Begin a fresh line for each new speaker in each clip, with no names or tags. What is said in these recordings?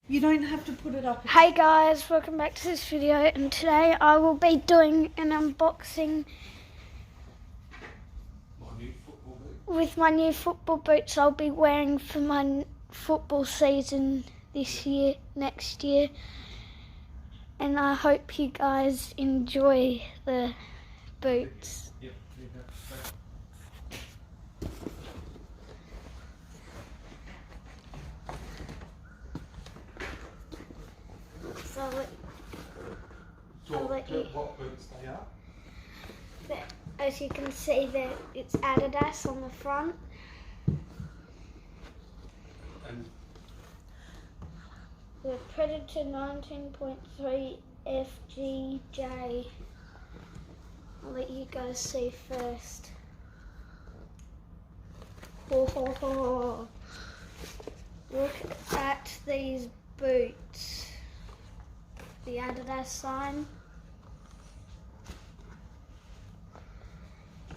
You don't have to put it up.
Hey guys, welcome back to this video, and today I will be doing an unboxing with my new football boots I'll be wearing for my football season this year, next year, and I hope you guys enjoy the boots. I'll let you.
What boots they are?
As you can see, that it's Adidas on the front.
And
The Predator 19.3 FGJ. I'll let you guys see first. Ho, ho, ho. Look at these boots. The Adidas sign.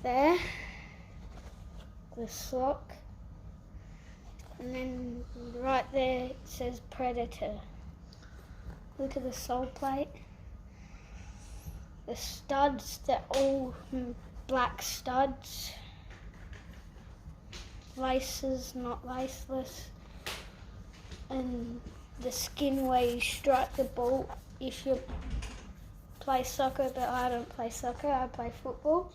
There. The sock. And then right there it says Predator. Look at the sole plate. The studs, they're all black studs. Laces, not laceless. And the skin where you strike the ball if you play soccer, but I don't play soccer, I play football.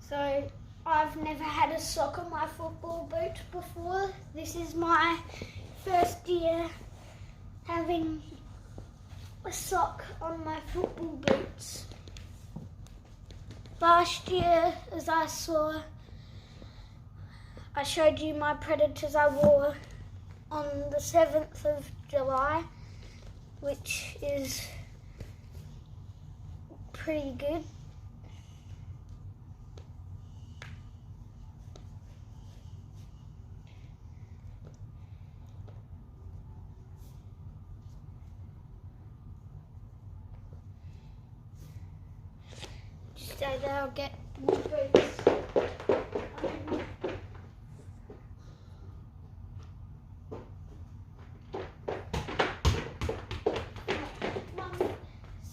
So I've never had a sock on my football boot before. This is my first year having a sock on my football boots. Last year, as I showed you my Predators I wore on the 7th of July, which is pretty good. So they'll get new boots.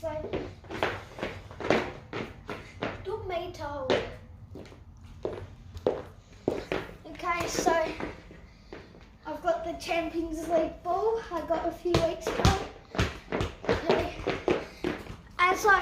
So, took me to hold it. Okay, so I've got the Champions League ball I got a few weeks ago. Okay. As I